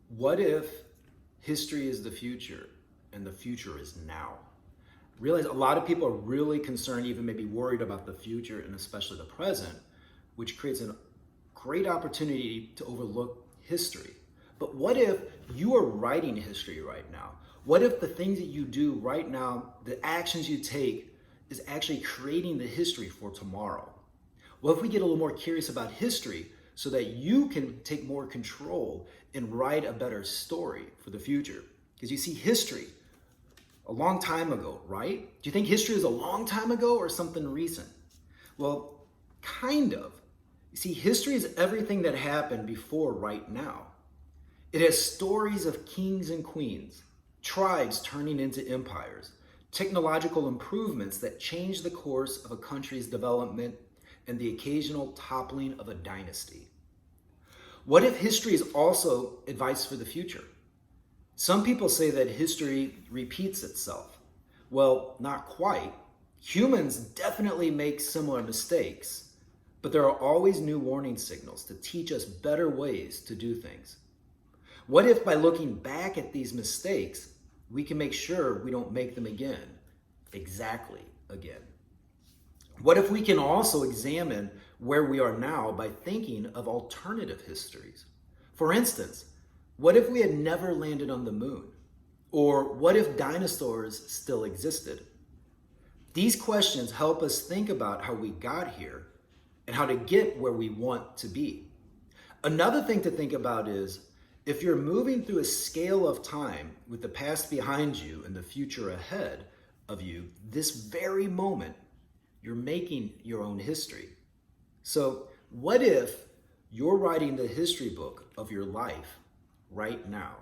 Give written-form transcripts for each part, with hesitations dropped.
What if history is the future and the future is now? Realize a lot of people are really concerned, even maybe worried about the future and especially the present, which creates a great opportunity to overlook history. But what if you are writing history right now? What if the things that you do right now, the actions you take, is actually creating the history for tomorrow? What if we get a little more curious about history so that you can take more control and write a better story for the future? Because you see, history, a long time ago, right? Do you think history is a long time ago or something recent? Well, kind of. You see, history is everything that happened before right now. It has stories of kings and queens, tribes turning into empires, technological improvements that change the course of a country's development, and the occasional toppling of a dynasty. What if history is also advice for the future? Some people say that history repeats itself. Well, not quite. Humans definitely make similar mistakes, but there are always new warning signals to teach us better ways to do things. What if by looking back at these mistakes, we can make sure we don't make them again, exactly again? What if we can also examine where we are now by thinking of alternative histories? For instance, what if we had never landed on the moon? Or what if dinosaurs still existed? These questions help us think about how we got here and how to get where we want to be. Another thing to think about is if you're moving through a scale of time with the past behind you and the future ahead of you, this very moment, you're making your own history. So what if you're writing the history book of your life right now?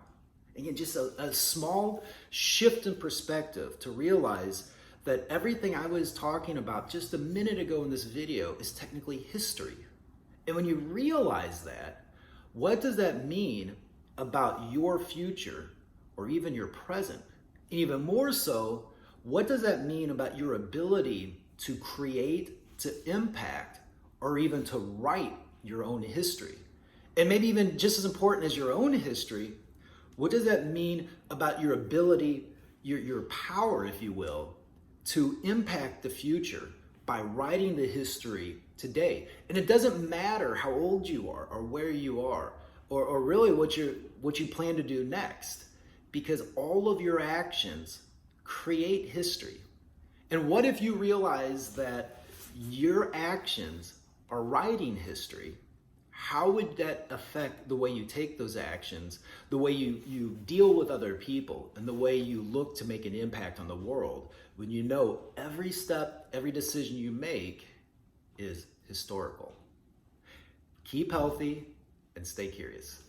Again, just a small shift in perspective to realize that everything I was talking about just a minute ago in this video is technically history. And when you realize that, what does that mean about your future or even your present? And even more so, what does that mean about your ability to create, to impact, or even to write your own history? And maybe even just as important as your own history, what does that mean about your ability, your power, if you will, to impact the future by writing the history today? And it doesn't matter how old you are or where you are or really what you plan to do next, because all of your actions create history. And what if you realize that your actions are writing history? How would that affect the way you take those actions, the way you deal with other people, and the way you look to make an impact on the world when you know every step, every decision you make is historical? Keep healthy and stay curious.